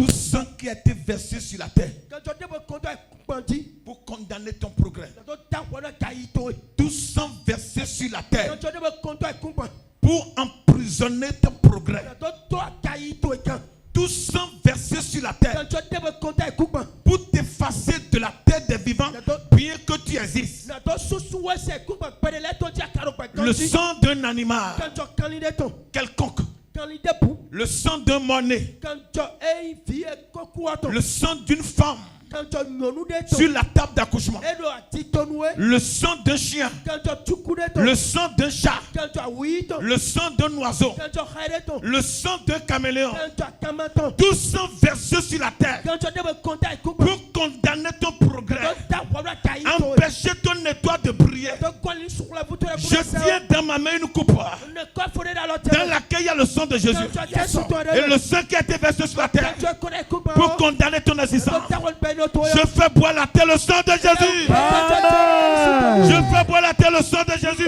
Tout sang qui a été versé sur la terre pour condamner ton progrès. Tout sang versé sur la terre pour emprisonner ton progrès. Tout sang versé sur la terre pour t'effacer de la terre des vivants, bien que tu existes. Le sang d'un animal quelconque, le sang d'un monnaie, le sang d'une femme sur la table d'accouchement, le sang d'un chien, le sang d'un chat, le sang d'un oiseau, le sang d'un caméléon, tout sang versé sur la terre pour condamner ton progrès, empêcher ton étoile de briller. Je tiens dans ma main une coupe dans laquelle il y a le sang de Jésus et le sang qui a été versé sur la terre pour condamner ton existence. Je fais boire la terre le sang de Jésus. Je fais boire la terre le sang de Jésus.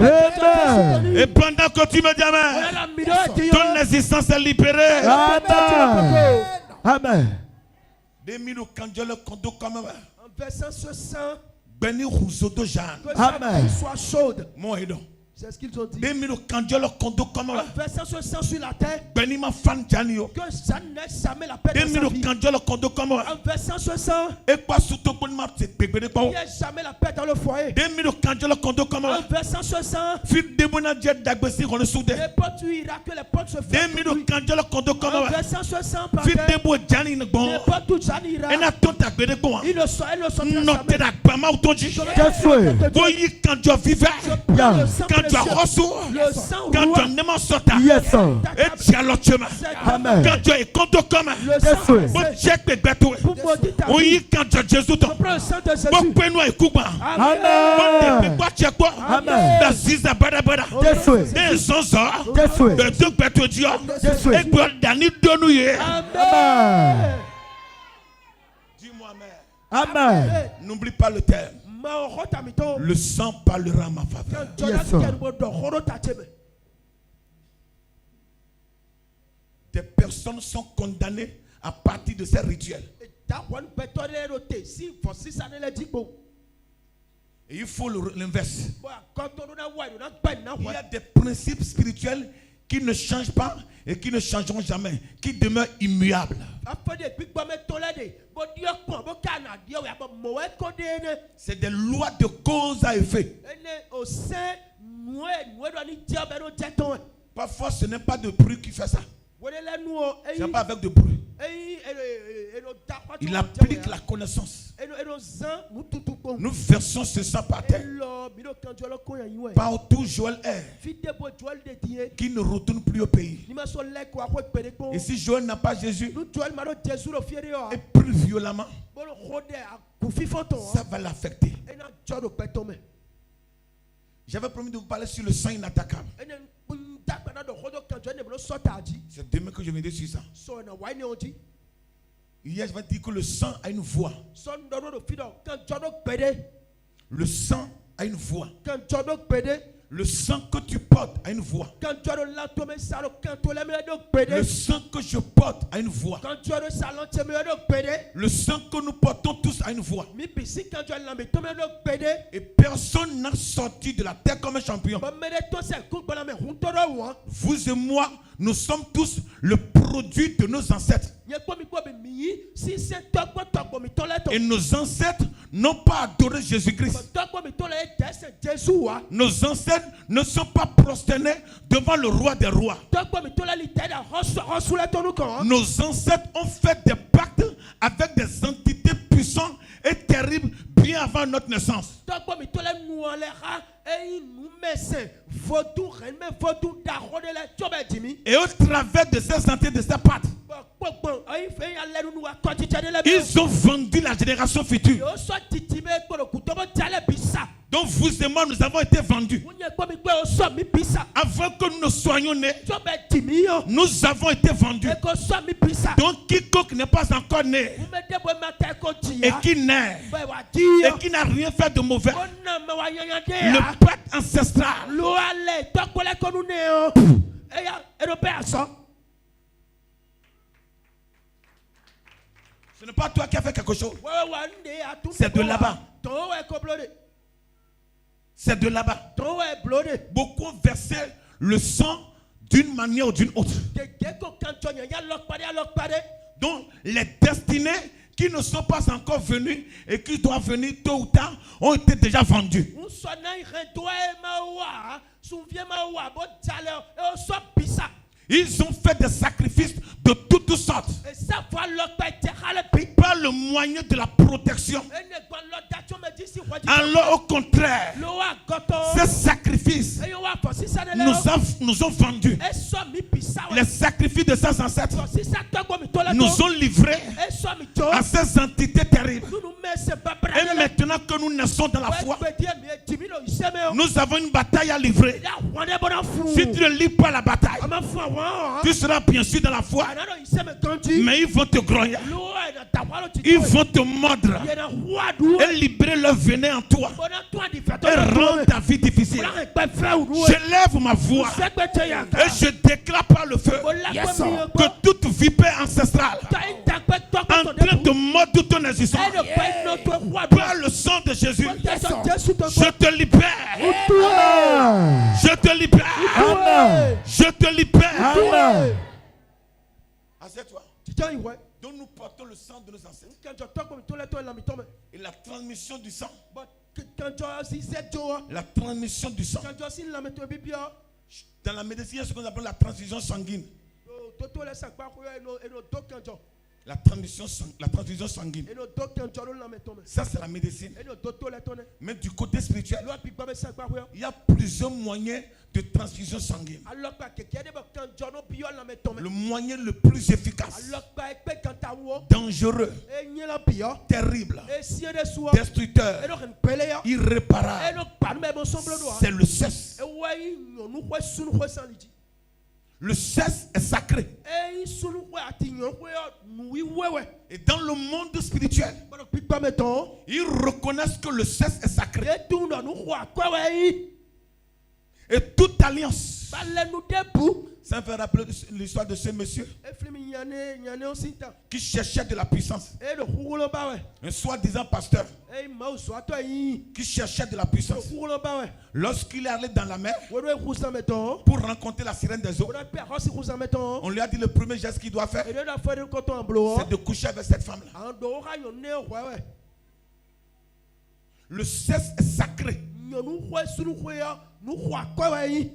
Et pendant que tu me dis amen, ton existence est libérée. Amen. En versant ce sang, Amen. Soit chaude. C'est ce qu'ils ont dit. En versant ce sang sur la terre, que ça n'est jamais la paix de sa vie. En versant ce sang, il n'y a jamais la paix dans le foyer. En versant ce sang, n'importe où ira que les portes se ferment. En versant ce sang, n'importe où Jeanne ira, il le sort, Quand tu vivais, quand tu as reçu, quand tu as n'aimé sauter, et tu as le chemin. Quand tu es contre comme un check de bêtou, oui, quand tu as Jésus, bon, peine et coupe. Amen. Bon, tu as quoi? Amen. La ziza barabara. Des sons, de deux bêtou Dieu, et pour Dani Donouye. Amen. Dis-moi, Amen. Amen. N'oublie pas le terme. Le sang parlera en ma faveur. Des personnes sont condamnées à partir de ces rituels. Et il faut l'inverse. Il y a des principes spirituels qui ne changent pas et qui ne changeront jamais, qui demeurent immuables. C'est des lois de cause à effet. Parfois, ce n'est pas de bruit qui fait ça. Ce n'est pas avec de bruit. Il applique la connaissance. Nous versons ce sang par terre. Partout Joël est, qui ne retourne plus au pays. Et si Joël n'a pas Jésus, et plus violemment, ça va l'affecter. J'avais promis de vous parler sur le sang inattaquable. C'est demain que je viendrai sur ça. Hier, je vais dire que le sang a une voix. Le sang a une voix. Le sang que tu portes a une voix. Le sang que je porte a une voix. Le sang que nous portons tous a une voix. Et personne n'a sorti de la terre comme un champion. Vous et moi, nous sommes tous le produit de nos ancêtres. Et nos ancêtres n'ont pas adoré Jésus-Christ. Nos ancêtres ne sont pas prosternés devant le roi des rois. Nos ancêtres ont fait des pactes avec des entités puissantes et terribles bien avant notre naissance. Et au travers de ces entités, de ces pactes, ils ont vendu la génération future. Donc vous et moi, nous avons été vendus. Avant que nous ne soyons nés, nous avons été vendus. Donc quiconque n'est pas encore né et qui naît et qui n'a rien fait de mauvais, le pacte ancestral, Ce n'est pas toi qui as fait quelque chose. C'est de là-bas. C'est de là-bas. Beaucoup versaient le sang d'une manière ou d'une autre. Donc les destinés qui ne sont pas encore venus et qui doivent venir tôt ou tard ont été déjà vendus. Ils ont fait des sacrifices de toutes sortes. Pas le moyen de la protection. Alors au contraire, ces sacrifices nous ont vendus. Les sacrifices de ces ancêtres nous ont livrés à ces entités terribles. Et maintenant que nous naissons dans la foi, nous avons une bataille à livrer. Si tu ne lis pas la bataille, tu seras bien sûr dans la foi, mais ils vont te grogner, ils vont te mordre et libérer leur venin en toi et rendre ta vie difficile. Je lève ma voix et je déclare par le feu que toute vipère ancestrale en train de mordre ton existence, par le sang de Jésus, je te libère. Je te libère. Je te libère. Assieds-toi. Donc nous portons le sang de nos ancêtres. Et la transmission du sang. La transmission du sang. Dans la médecine, il y a ce qu'on appelle la transfusion sanguine. La transfusion sanguine. Ça, c'est la médecine. Mais du côté spirituel, il y a plusieurs moyens de transfusion sanguine. Le moyen le plus efficace, dangereux, terrible, destructeur, irréparable, c'est le cesse. Le cesse est sacré. Et dans le monde spirituel, ils reconnaissent que le cesse est sacré. Et toute alliance. Ça me fait rappeler l'histoire de ce monsieur qui cherchait de la puissance. Un soi-disant pasteur qui cherchait de la puissance. Lorsqu'il est allé dans la mer pour rencontrer la sirène des eaux, on lui a dit le premier geste qu'il doit faire, c'est de coucher avec cette femme-là. Le cesse est sacré.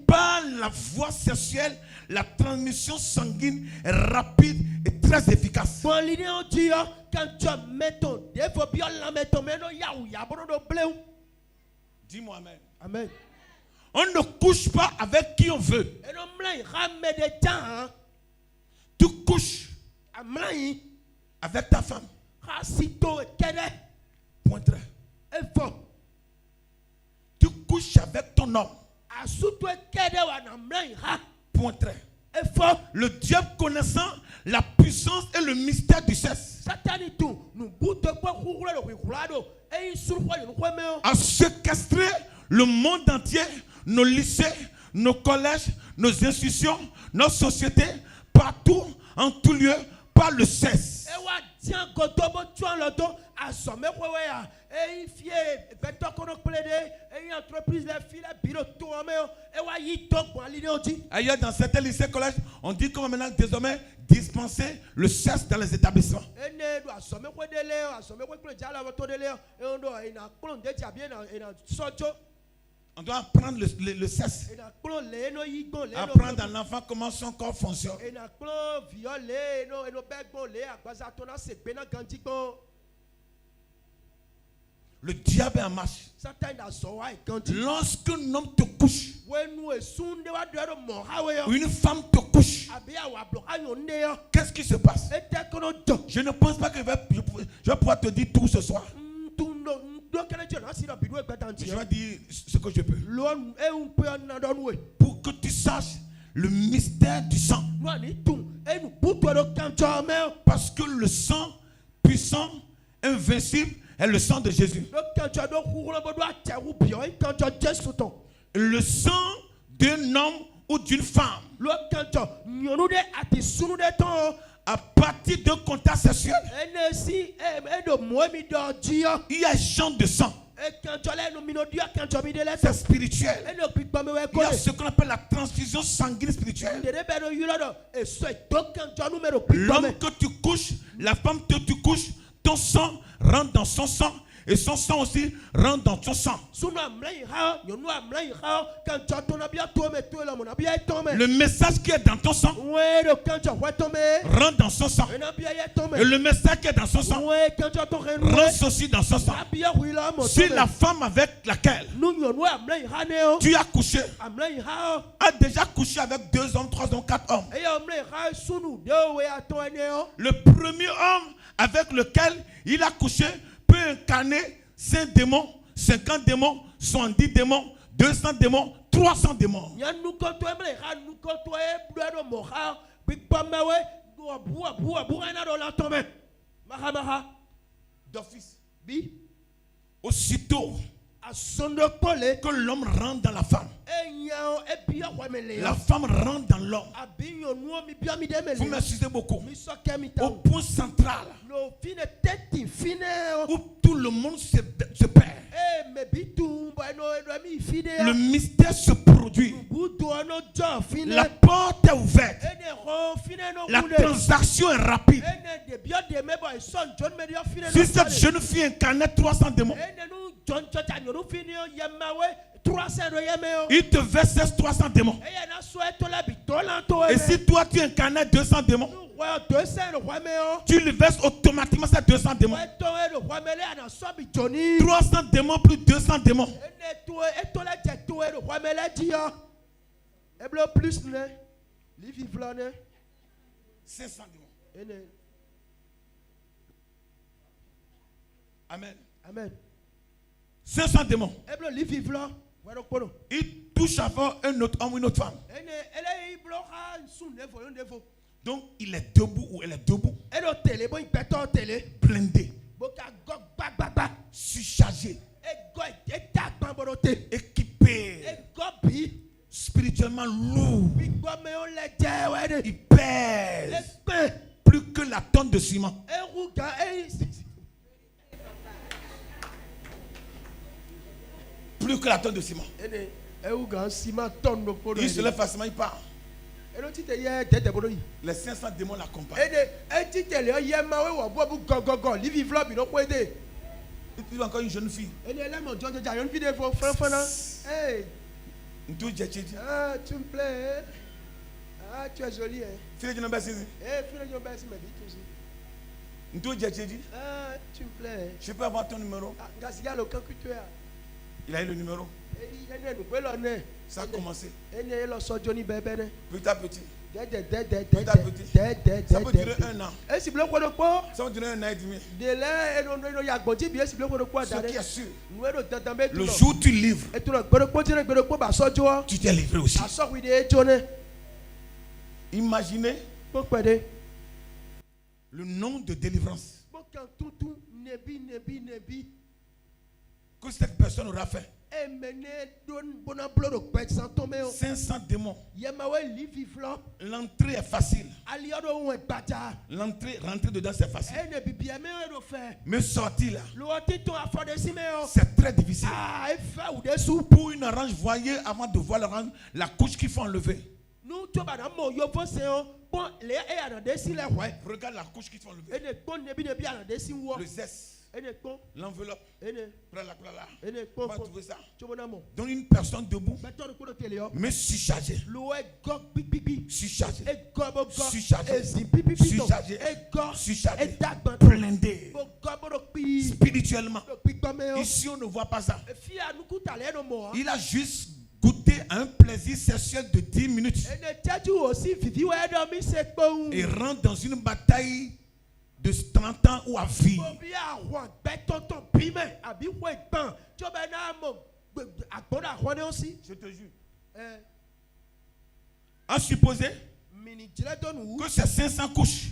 Par la voie sexuelle, la transmission sanguine est rapide et très efficace. Dis-moi amen. Amen. On ne couche pas avec qui on veut. Tu couches avec ta femme. Point très. Tu couches avec ton homme. Point très. Le diable connaissant la puissance et le mystère du sexe a séquestré le monde entier, nos lycées, nos collèges, nos institutions, nos sociétés, partout, en tout lieu, par le sexe. Ailleurs dans certains lycées et collèges, on dit qu'on va maintenant désormais dispenser le sexe dans les établissements. On doit apprendre le sexe. Apprendre à l'enfant comment son corps fonctionne. Le diable est en marche. Lorsqu'un homme te couche, ou une femme te couche, qu'est-ce qui se passe? Je ne pense pas que je vais pouvoir te dire tout ce soir. Je vais dire ce que je peux. Pour que tu saches le mystère du sang. Parce que le sang puissant, invincible, est le sang de Jésus. Le sang d'un homme ou d'une femme à partir d'un contact sexuel, il y a échange de sang. C'est spirituel. Il y a ce qu'on appelle la transfusion sanguine spirituelle. L'homme que tu couches, la femme que tu couches, ton sang rentre dans son sang. Et son sang aussi rentre dans ton sang. Le message qui est dans ton sang rentre dans son sang. Et le message qui est dans son sang rentre aussi dans son sang. Si la femme avec laquelle tu as couché a déjà couché avec 2 hommes, 3 hommes, 4 hommes, le premier homme avec lequel il a couché peut incarner 5 démons, 50 démons, 70 démons, 200 démons, 300 démons. D'office. Aussitôt que l'homme rentre dans la femme, la femme rentre dans l'homme. Vous m'excusez beaucoup. Au point central où tout le monde se perd, le mystère se produit. La porte est ouverte. La transaction est rapide. Si cette jeune fille incarnait 300 démons, il te verse 300 démons. Et si toi tu incarnais 200 démons, tu lui verses automatiquement ces 200 démons. 300 démons plus 200 démons. 500 démons. Amen. Amen. 500 démons. Il touche avant un autre homme ou une autre femme. Donc il est debout ou elle est debout. Blindé. Surchargé. Équipé. Spirituellement lourd. Il pèse plus que la tonne de ciment. Plus que la tonne de ciment. Il se lève facilement, il part. Les 500 démons l'accompagnent. Il trouve encore une jeune fille. Ah, tu me plais. Ah, tu es jolie. Ah, tu me plais. Je peux avoir ton numéro? Il a eu le numéro. Ça a commencé. Petit à petit. Ça peut durer 1 an. Ça peut durer 1 an et demi. Ce qui est sûr, le jour où tu livres, tu t'es livré aussi. Imaginez le nom de délivrance que cette personne aura fait. 500 démons. L'entrée est facile. Rentrer dedans c'est facile. Mais sortir là, c'est très difficile. Pour une orange, voyez avant de voir l'orange, la couche qu'il faut enlever. Regarde la couche qu'il faut enlever. Le zeste. L'enveloppe. Prends là. On va trouver ça. Donc une personne debout, mais surchargée. Surchargée. Blindé. Spirituellement. Ici on ne voit pas ça. Il a juste goûté un plaisir sexuel de 10 minutes. Et rentre dans une bataille de 30 ans ou à vie. Je te jure. À supposer que c'est 500 couches.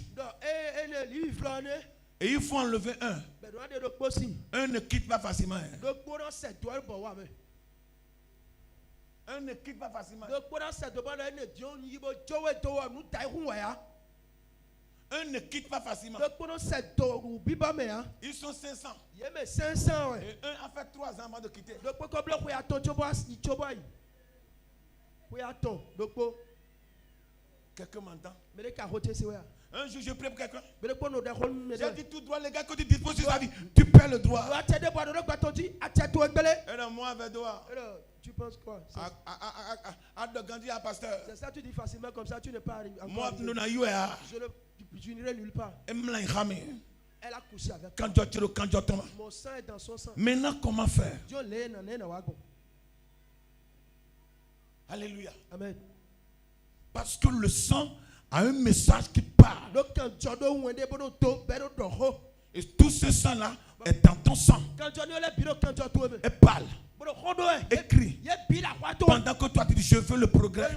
Et il faut enlever un. Un ne quitte pas facilement. Un ne quitte pas facilement. Un ne quitte pas facilement. Ils sont 500. Et un a fait 3 ans avant de quitter. Quelqu'un m'entend? Un jour, je prie pour quelqu'un. J'ai dit tout droit, les gars, que tu disposes sur sa vie, tu perds le droit. Et là, moi, avec toi. Tu penses quoi? Hâte de grandir à pasteur. C'est ça, tu dis facilement comme ça, tu n'es pas arrivé. Moi, je n'irai nulle part. Elle a couché avec toi. Mon sang est dans son sang. Maintenant, comment faire? Alléluia. Amen. Parce que le sang a un message qui parle. Et tout ce sang-là est dans ton sang. Et parle. Écrit. Pendant que toi tu dis je veux le progrès.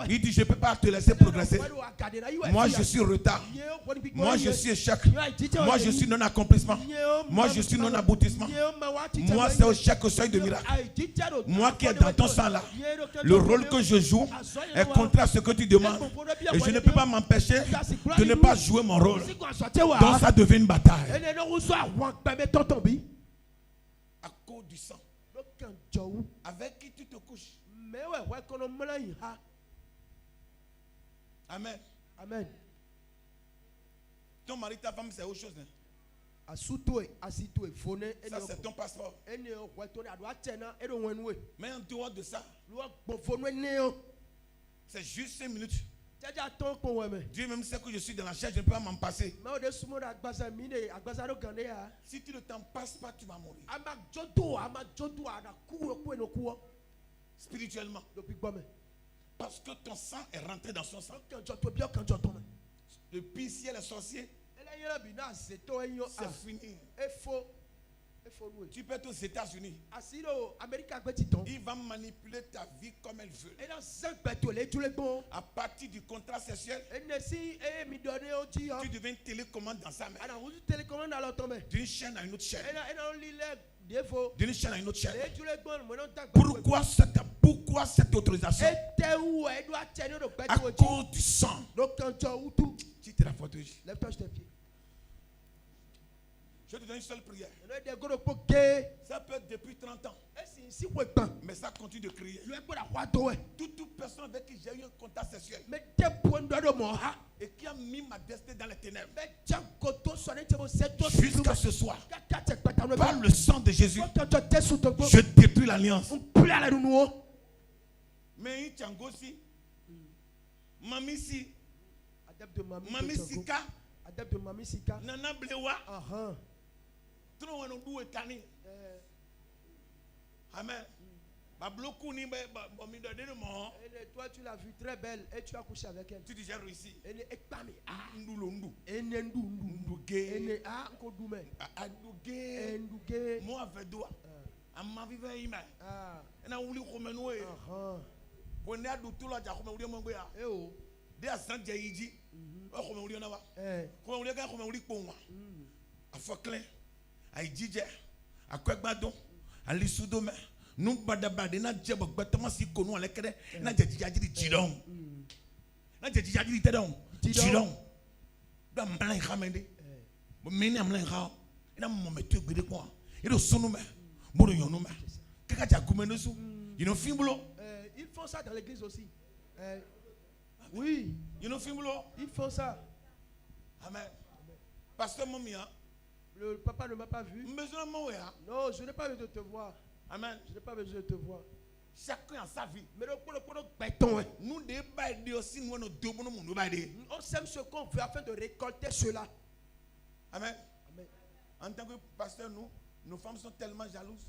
Il dit je ne peux pas te laisser progresser. Moi je suis retard. Moi je suis échec. Moi je suis non accomplissement. Moi je suis non aboutissement. Moi c'est échec au seuil de miracle. Moi qui est dans ton sang là, le rôle que je joue est contraire à ce que tu demandes. Et je ne peux pas m'empêcher de ne pas jouer mon rôle. Donc ça devient une bataille. À cause du sang. Avec qui tu te couches. Amen. Amen. Ton mari, ta femme, c'est autre chose. Ça, c'est ton passeport. Mais en dehors de ça, c'est juste 5 minutes. Dieu même sait que je suis dans la chair, je ne peux pas m'en passer. Si tu ne t'en passes pas, tu vas mourir. Spirituellement. Parce que ton sang est rentré dans son sang. Depuis ciel est sorcier, c'est fini. Tu peux être aux États-Unis. Il va manipuler ta vie comme elle veut. À partir du contrat sexuel, tu deviens télécommande dans sa main. D'une chaîne à une autre chaîne. D'une chaîne à une autre chaîne. Pourquoi cette autorisation? À cause du sang. Tu te rapportes. Je te donne une seule prière. Ça peut être depuis 30 ans. Mais ça continue de crier. Toute personne avec qui j'ai eu un contact sexuel et qui a mis ma destinée dans les ténèbres, jusqu'à ce soir, par le sang de Jésus, je détruis l'alliance. Mais il tient aussi. Mamie si. Mamie Sika. Nana Blewa. Amen. Toi, tu l'as vue très belle et tu as couché avec elle. Tu dis j'ai réussi. Moi avec toi. Nous badabade na djebo gbatama si konu alekere na jajijajiri jidon na jajijajiri tedon jidon da mlan khamende bo mini amlan kha ina mo metu gbede ko iro sunu me bodo yonu me kaka jakumenu su you know fimbulo ils font ça dans l'église aussi. Oui, you know fimbulo ils font ça. Amen. Pasteur Momia, le papa ne m'a pas vu. Non, je n'ai pas besoin de te voir. Amen. Je n'ai pas besoin de te voir. Chacun a sa vie. Mais nous aussi, on sème ce qu'on veut afin de récolter cela. Amen. Amen. En tant que pasteur, nos femmes sont tellement jalouses.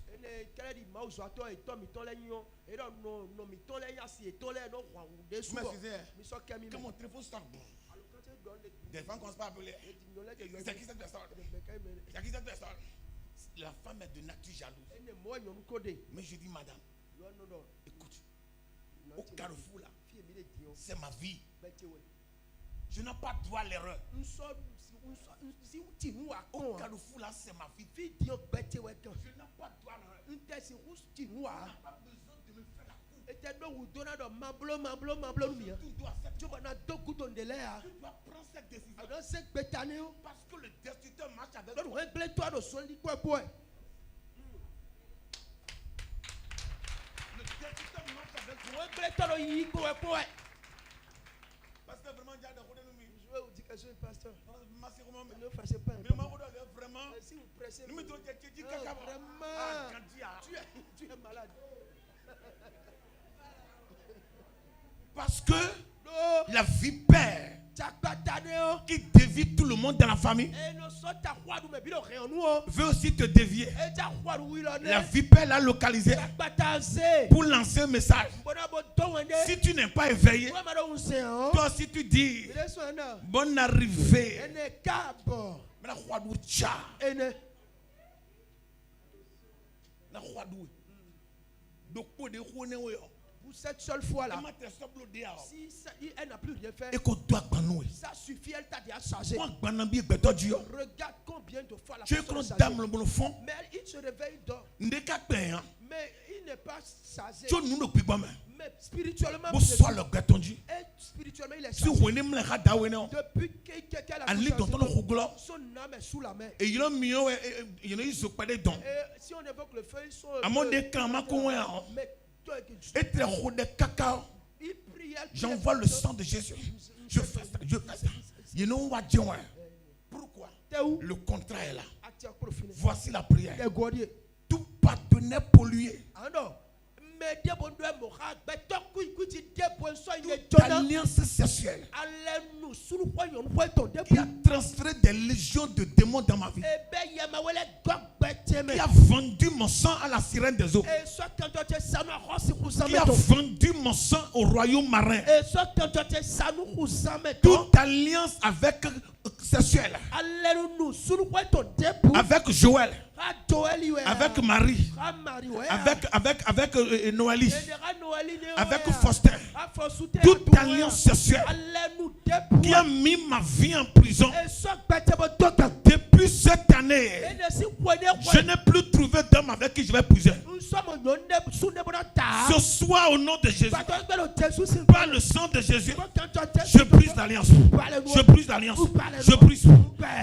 Que mon téléphone sonne. Des femmes commencent pas à appeler. C'est qui cette personne? C'est qui cette personne? La femme est de nature jalouse. Mais je dis, madame, écoute, au carrefour là, c'est ma vie. Je n'ai pas droit à l'erreur. Au carrefour là, c'est ma vie. Je n'ai pas droit à l'erreur. On n'a pas besoin de me faire la cour. Tu dois prendre cette décision. Parce que le destructeur marche avec toi. Parce que vraiment, je vais vous dire quelque chose, pasteur. Ne fâchez pas. Vraiment, si vous pressez, vraiment, tu es malade. Parce que la vipère qui dévie tout le monde dans la famille veut aussi te dévier. La vipère l'a localisé pour lancer un message. Si tu n'es pas éveillé, toi si tu dis bonne arrivée, pour cette seule fois là, si elle n'a plus rien fait, ça suffit, elle t'a déjà chargé. Regarde combien de fois la personne est chargée. Mais il se réveille d'or. Mais il n'est pas chargé. Mais spirituellement, il est chargé. Depuis qu'elle a chargé, son âme est sous la main. Et si on évoque le feu, ils sont... J'envoie le sang de Jésus. Je fais ça. You know what, John? Pourquoi? Le contrat est là. Voici la prière. Tout partenaire pollué, toute alliance sexuelle qui a transféré des légions de démons dans ma vie, qui a vendu mon sang à la sirène des eaux, qui a vendu mon sang au royaume marin, toute alliance avec sexuelle, avec Joël, avec Marie, avec Noélie, avec Faustin, toute alliance sexuelle qui a mis ma vie en prison. Depuis cette année, je n'ai plus trouvé d'homme avec qui je vais puiser. Ce soir, au nom de Jésus, par le sang de Jésus, je brise l'alliance. Je brise l'alliance. Je brise.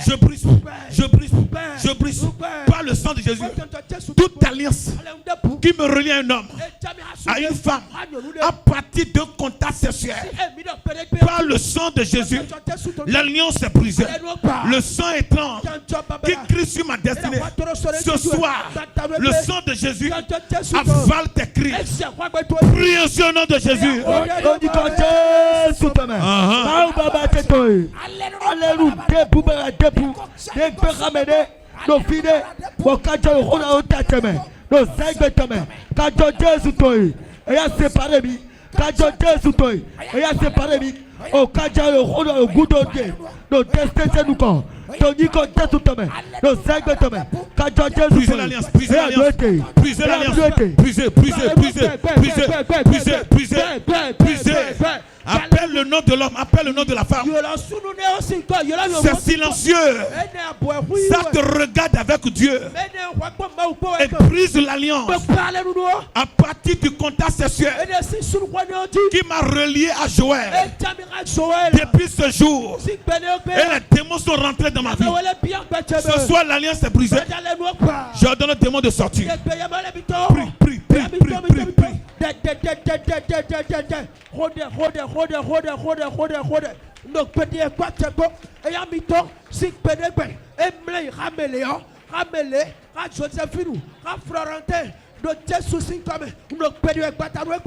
Je brise. Je brise. Je brise. Par le sang de Jésus, toute alliance qui me relie à un homme, à une femme, à partir d'un contact sexuel, par le sang de Jésus, l'alliance est brisée. Le sang étrange qui crie sur ma destinée, ce soir, le sang de Jésus avale tes cris. Prie sur le nom de Jésus. Brisez l'alliance, brisez l'alliance, brisez l'alliance, brisez, brisez, brisez, brisez, brisez, brisez, brisez. Appelle le nom de l'homme, appelle le nom de la femme. C'est silencieux. Ça te regarde avec Dieu. Et brise l'alliance à partir du contact sexuel qui m'a relié à Joël. Depuis ce jour, et les démons sont rentrés dans ma vie. Ce soir, l'alliance est brisée. Je donne le démon de sortir. Prie, prie, prie, prie, prie, prie. Donc petit quoi tu peux et à mi-temps si pédé et me ramele à Josephine à Florentin de tes soucis comme donc pédé quoi tu veux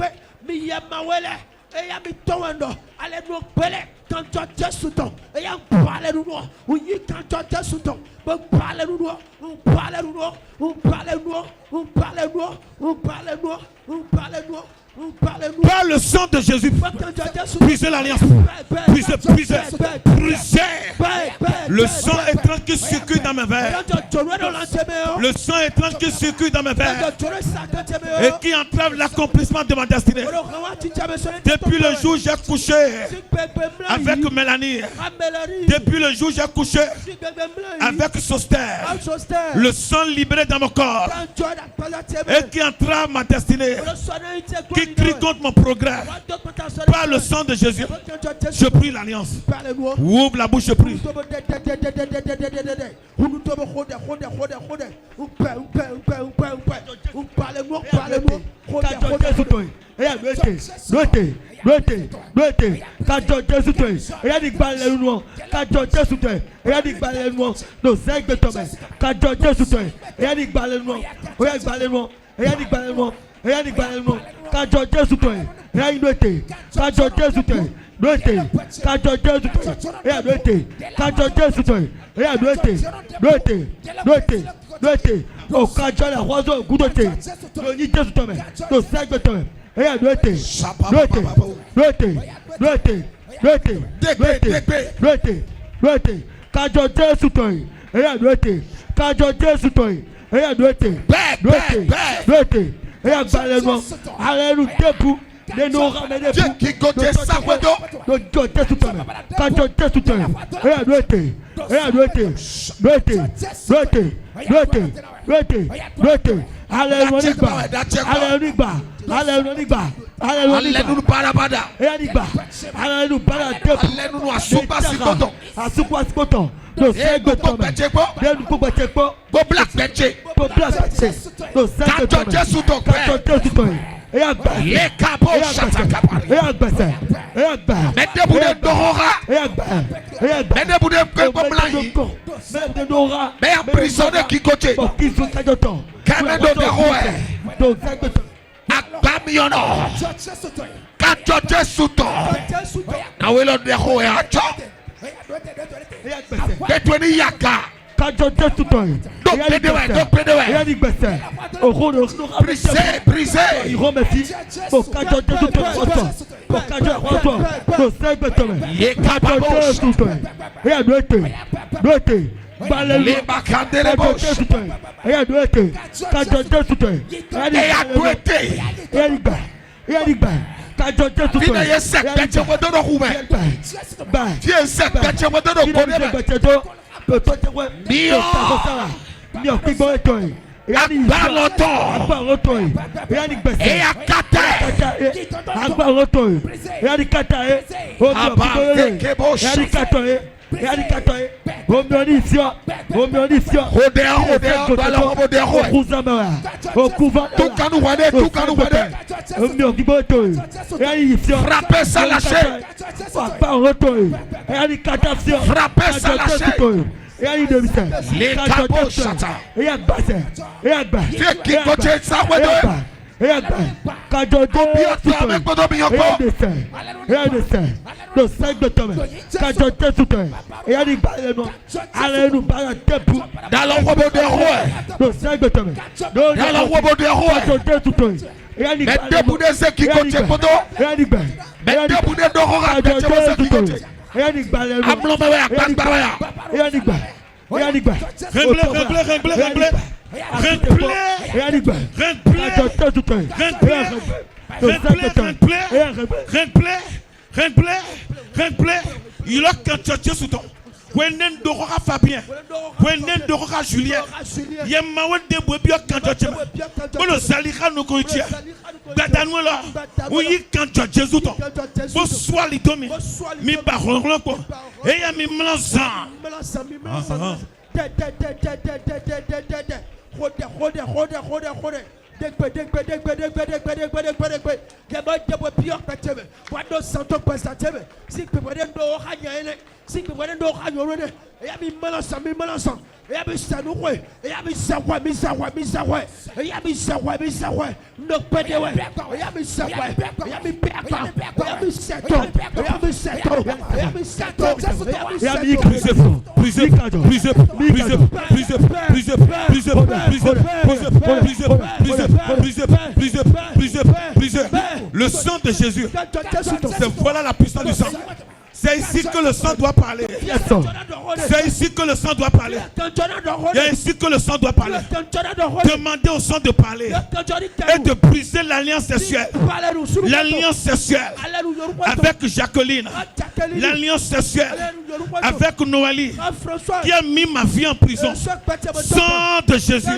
mi yamawele et à mi-temps allez nous pédé quand tu es sous ton et à parler nous oui quand tu es sous ton parler nous on parle nous on parle nous on parle nous on parle nous on parle nous. Par le sang de Jésus, brisez l'alliance, brisez, brisez, brisez. Le sang étrange qui circule dans mes veines, le sang étrange qui circule dans mes veines et qui entrave l'accomplissement de ma destinée. Depuis le jour où j'ai couché avec Mélanie. Depuis le jour où j'ai couché avec Soster, le sang libéré dans mon corps et qui entrave ma destinée, qui crie contre mon progrès, par le sang de Jésus, je prie l'alliance. Ouvre la bouche, je prie. Il a quand sous ton. Wenen Dora Fabien, Wenen Dora Julien, Yamawen de Bobio Kantochema, Bolo Salika no Koitia, Batanwala, oui, quand Jésus, bonsoir les domi, mi baron, et à mi melançon. Le sang de Jésus, voilà la puissance du sang. C'est ici que le sang doit parler. C'est ici que le sang doit parler. C'est ici que le sang doit parler. Demandez au sang de parler et de briser l'alliance sexuelle. L'alliance sexuelle avec Jacqueline. L'alliance sexuelle avec Noélie qui a mis ma vie en prison. Sang de Jésus.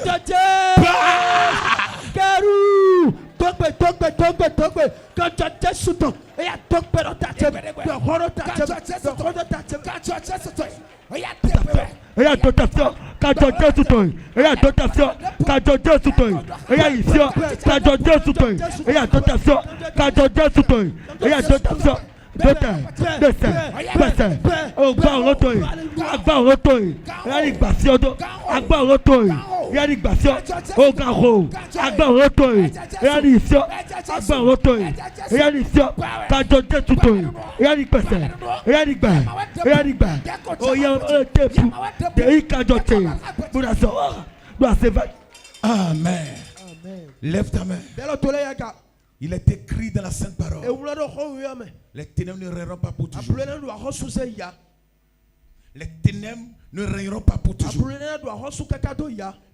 Amen. Lève ta main. Il est écrit dans la Sainte Parole. Les ténèbres ne règneront pas pour toujours. Les ténèbres ne règneront pas pour toujours.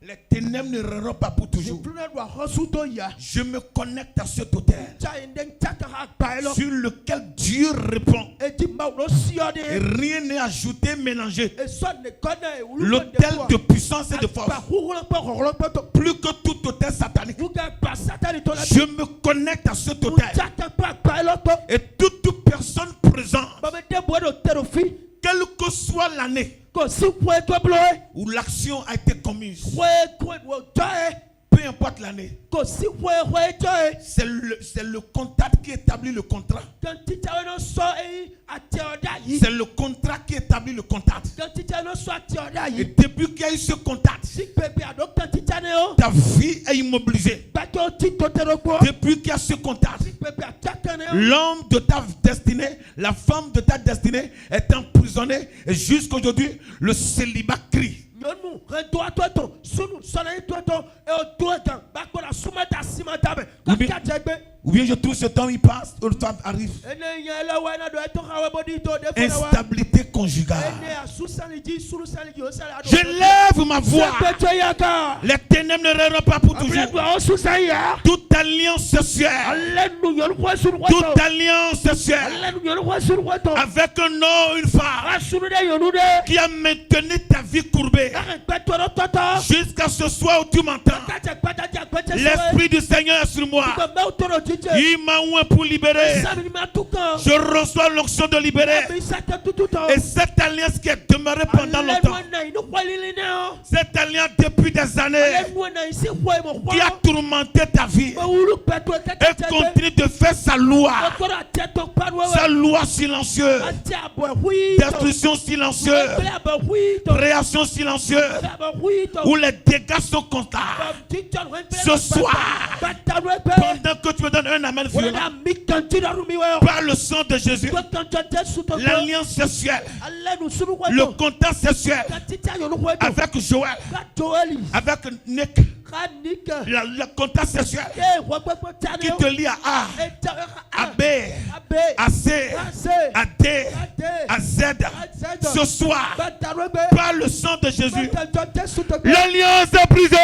Les ténèbres ne règneront pas pour toujours. Je me connecte à cet autel sur lequel Dieu répond. Et rien n'est ajouté, mélangé. L'autel de puissance et de force. Plus que tout autel satanique. Je me connecte à cet autel. Et toute personne présente, quelle que soit l'année où l'action a été commise, peu importe l'année, c'est le contact qui établit le contrat. C'est le contrat qui établit le contact. Et depuis qu'il y a eu ce contact, ta vie est immobilisée. Depuis qu'il y a ce contact, l'homme de ta destinée, la femme de ta destinée est emprisonnée. Et jusqu'aujourd'hui, le célibat crie. Ou bien je trouve ce temps, il passe, le temps arrive. Instabilité conjugale. Je lève ma voix. Les ténèbres ne règneront pas pour toujours. Toute alliance sexuelle. Toute alliance sexuelle. Avec un homme, une femme qui a maintenu ta vie courbée. Jusqu'à ce soir où tu m'entends. L'Esprit du Seigneur est sur moi. Il m'a oint pour libérer. Je reçois l'onction de libérer. Et cette alliance qui est demeurée pendant longtemps, cette alliance depuis des années, qui a tourmenté ta vie et continue de faire sa loi silencieuse, destruction silencieuse, création silencieuse, où les dégâts sont comptables. Ce soir, pendant que tu me donnes un amen violent, par le sang de Jésus, l'alliance sexuelle, le contact sexuel avec Joël, avec Nick, le contact sexuel qui te lie à A, à B, à C, à D, à Z. Ce soir, par le sang de Jésus, l'alliance est brisée.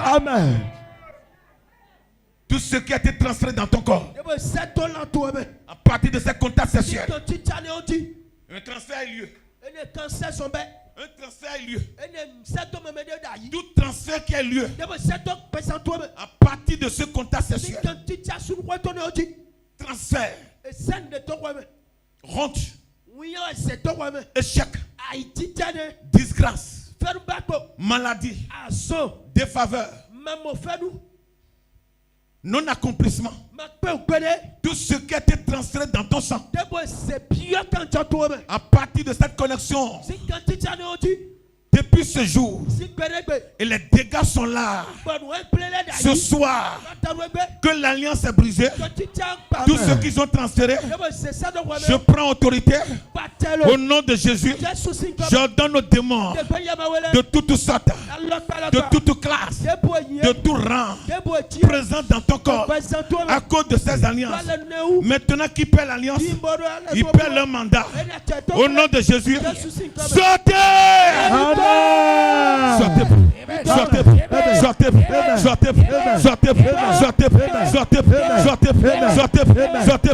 Amen. Tout ce qui a été transféré dans ton corps, à partir de ces contacts sexuels, un transfert a eu lieu. Un transfert a eu lieu. Tout transfert qui a eu lieu à partir de ce contact sexuel. Transfert. Honte. Échec. Disgrâce. Maladie. Défaveur. Non-accomplissement. Tout ce qui a été transféré dans ton sang. À partir de cette connexion. Depuis depuis ce jour, et les dégâts sont là, ce soir, que l'alliance est brisée, tous ceux qui sont transférés, je prends autorité au nom de Jésus. J'ordonne aux démons de toutes sortes, de toute classe, de tout rang présent dans ton corps à cause de ces alliances. Maintenant qui perd l'alliance, il perd le mandat. Au nom de Jésus, sortez! Sortez! Sortez! Sortez! Sortez! Sortez! Sortez! Sortez! Sortez! Sortez! Sortez!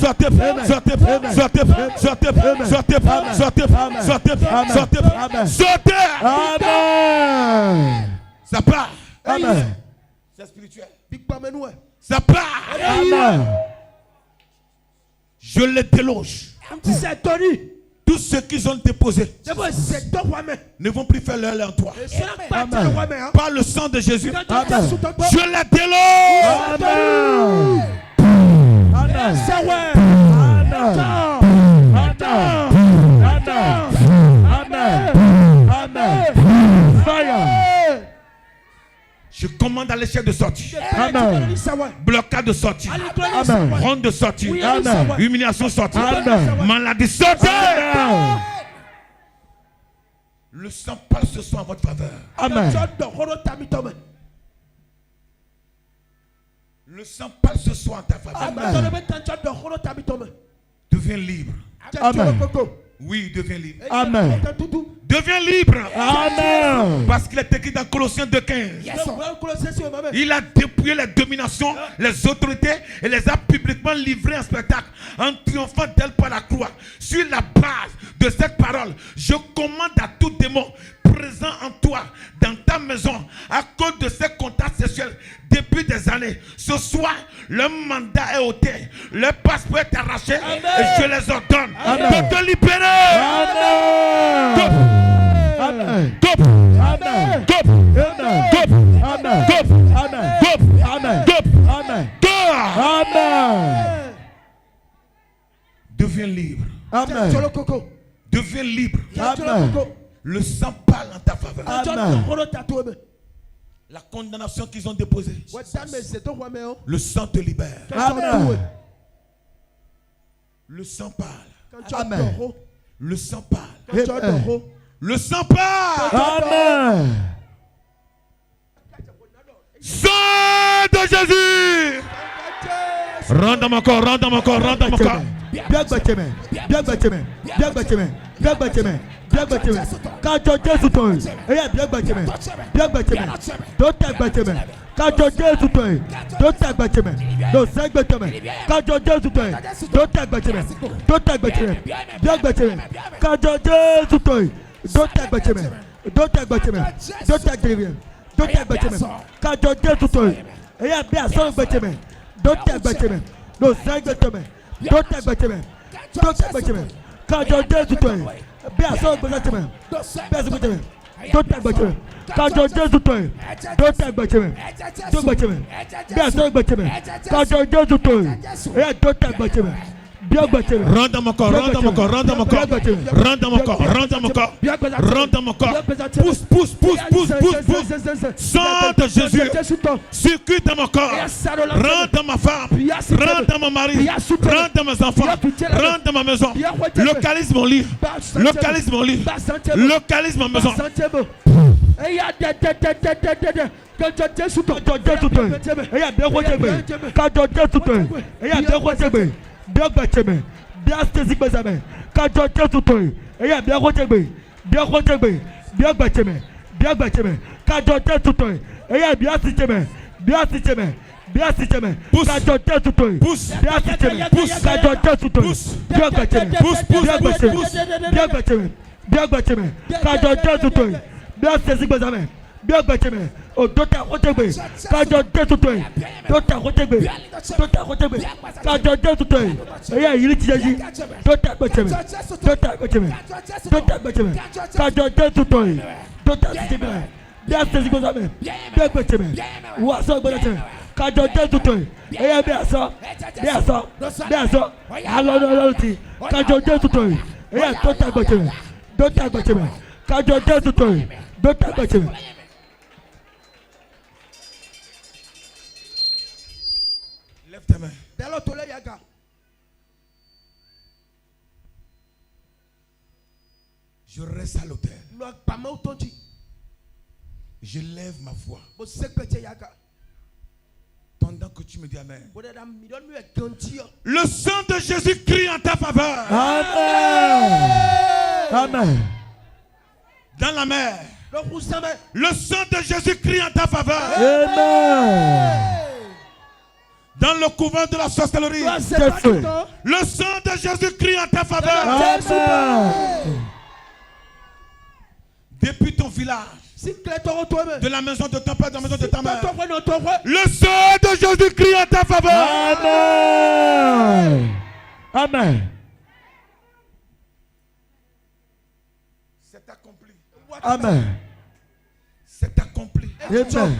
Sortez! Sortez! Sortez! Sortez! Sortez! Sortez! Amen. Ça part. Amen. C'est spirituel. Ça part. Amen. Je les déloge. Tous ceux qui sont déposés ne vont plus faire leur en toi. Amen. Par le sang de Jésus, Amen. je les déloge. Amen. Amen. Amen. Fire. Je commande à l'échelle de sortie. Amen. Blocade de sortie. Amen. Ronde de sortie. Amen. Humiliation sortie. Amen. Maladie sortie. Amen. Le sang passe ce soir en votre faveur. Amen. Le sang passe ce soir en ta faveur. Amen. Deviens libre. Amen. Oui, deviens libre. Amen. Deviens libre. Amen. Parce qu'il est écrit dans Colossiens 2,15. Il a dépouillé les dominations, les autorités et les a publiquement livrées en spectacle en triomphant d'elles par la croix. Sur la base de cette parole, je commande à tout démon présent en toi, dans ta maison, à cause de ces contacts sexuels depuis des années. Ce soir, le mandat est ôté, le passeport est arraché. Amen. Et je les ordonne de te libérer. Amen. Top. Amen. Top. Amen. Top. Amen. Top. Amen. Top. Amen. Top. Amen. Top. Amen. Deviens libre. Amen. Deviens libre. Amen. Le sang parle en ta faveur. Amen. La condamnation qu'ils ont déposée, le sang te libère. Amen. Le sang parle. Amen. Le sang parle. Amen. Le sang parle. Amen. Sang de Jésus. Rentre dans mon corps, rentre dans mon corps, rentre dans mon corps. Rentre dans mon corps, rentre dans mon corps, rentre dans mon corps, rentre dans mon corps, rentre dans mon corps, rentre dans mon corps. Pousse, pousse, pousse, pousse, pousse, pousse. Sang de Jésus, circuite dans mon corps. Rentre dans ma femme, rentre dans mon mari, rentre dans mes enfants, rentre dans ma maison. Localise mon lit, localise mon lit, localise ma maison. Lève tes mains. Je reste à l'autel. Je lève ma voix. Pendant que tu me dis Amen. Le sang de Jésus crie en ta faveur. Amen. Amen. Dans la mer. Le sang de Jésus crie en ta faveur. Amen. Dans le couvent de la sorcellerie. Le sang de Jésus crie en ta faveur. Amen. Depuis ton village. De la maison de ton père, de la maison de ta mère. Le sang de Jésus crie en ta faveur. Amen. Amen. C'est accompli. Amen. C'est accompli. Amen.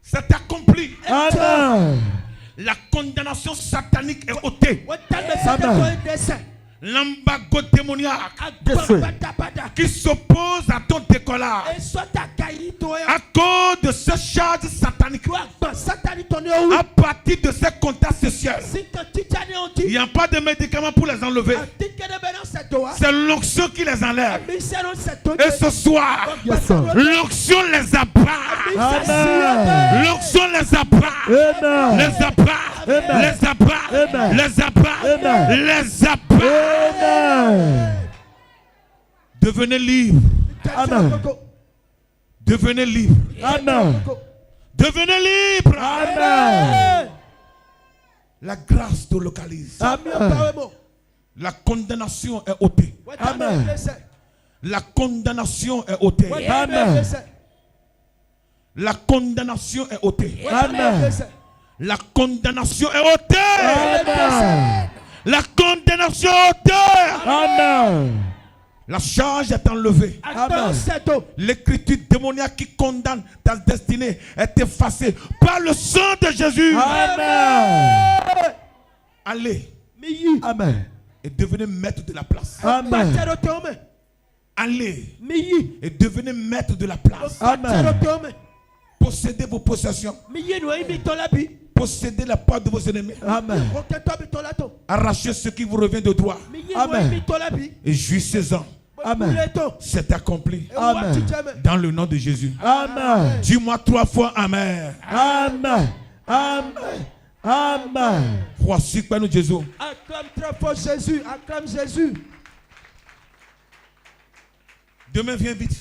C'est accompli. Amen. La condamnation satanique est ôtée. Amen. L'embargo démoniaque Défait. qui s'oppose à ton décollage à cause de ce charge satanique, à partir de ces contacts sociaux, il n'y a pas de médicaments pour les enlever. C'est l'onction qui les enlève. Et ce soir, Yes, sir. l'onction les abat. Amen. L'onction les abat. Amen. Les abat. Amen. Les abat. Amen. Les abat. Amen. Les abat. Amen. Devenez libre. Amen. Devenez libre. Amen. Devenez libre. Amen. La grâce te localise. Amen. La condamnation est ôtée. Amen. La condamnation est ôtée. Amen. La condamnation est ôtée. Amen. La condamnation est ôtée. Amen. La condamnation est ôtée. Amen. La charge est enlevée. Amen. L'écriture démoniaque qui condamne ta destinée est effacée par le sang de Jésus. Amen. Allez Amen. et devenez maître de la place. Amen. Allez et devenez maître de la place. Amen. Possédez vos possessions. Possédez la part de vos ennemis. Amen. Arrachez ce qui vous revient de droit. Amen. Et jouissez-en. Amen. C'est accompli. Amen. Dans le nom de Jésus. Amen. Dis-moi 3 fois Amen. Amen. Amen. Amen. Voici quoi nous Jésus. Acclame très fort Jésus. Acclame Jésus. Demain vient vite.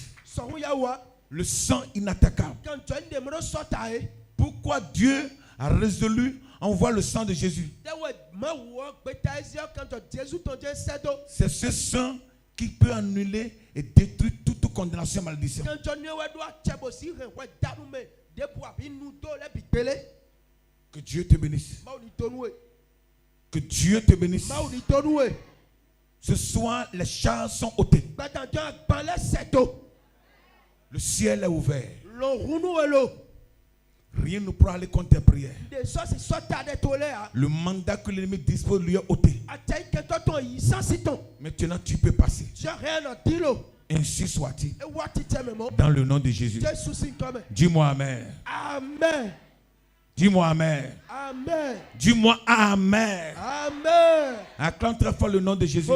Le sang inattaquable. Pourquoi Dieu a résolu envoyer le sang de Jésus? C'est ce sang qui peut annuler et détruire toute condamnation malédiction. Que Dieu te bénisse. Que Dieu te bénisse. Ce soir, les chars sont ôtés. Le ciel est ouvert. Rien ne pourra aller contre tes prières. Le mandat que l'ennemi dispose lui est ôté. Maintenant, tu peux passer. Ainsi soit-il. Dans le nom de Jésus. Dis-moi Amen. Amen. Dis-moi Amen. Amen. Dis-moi Amen. Amen. Acclame très fort le nom de Jésus.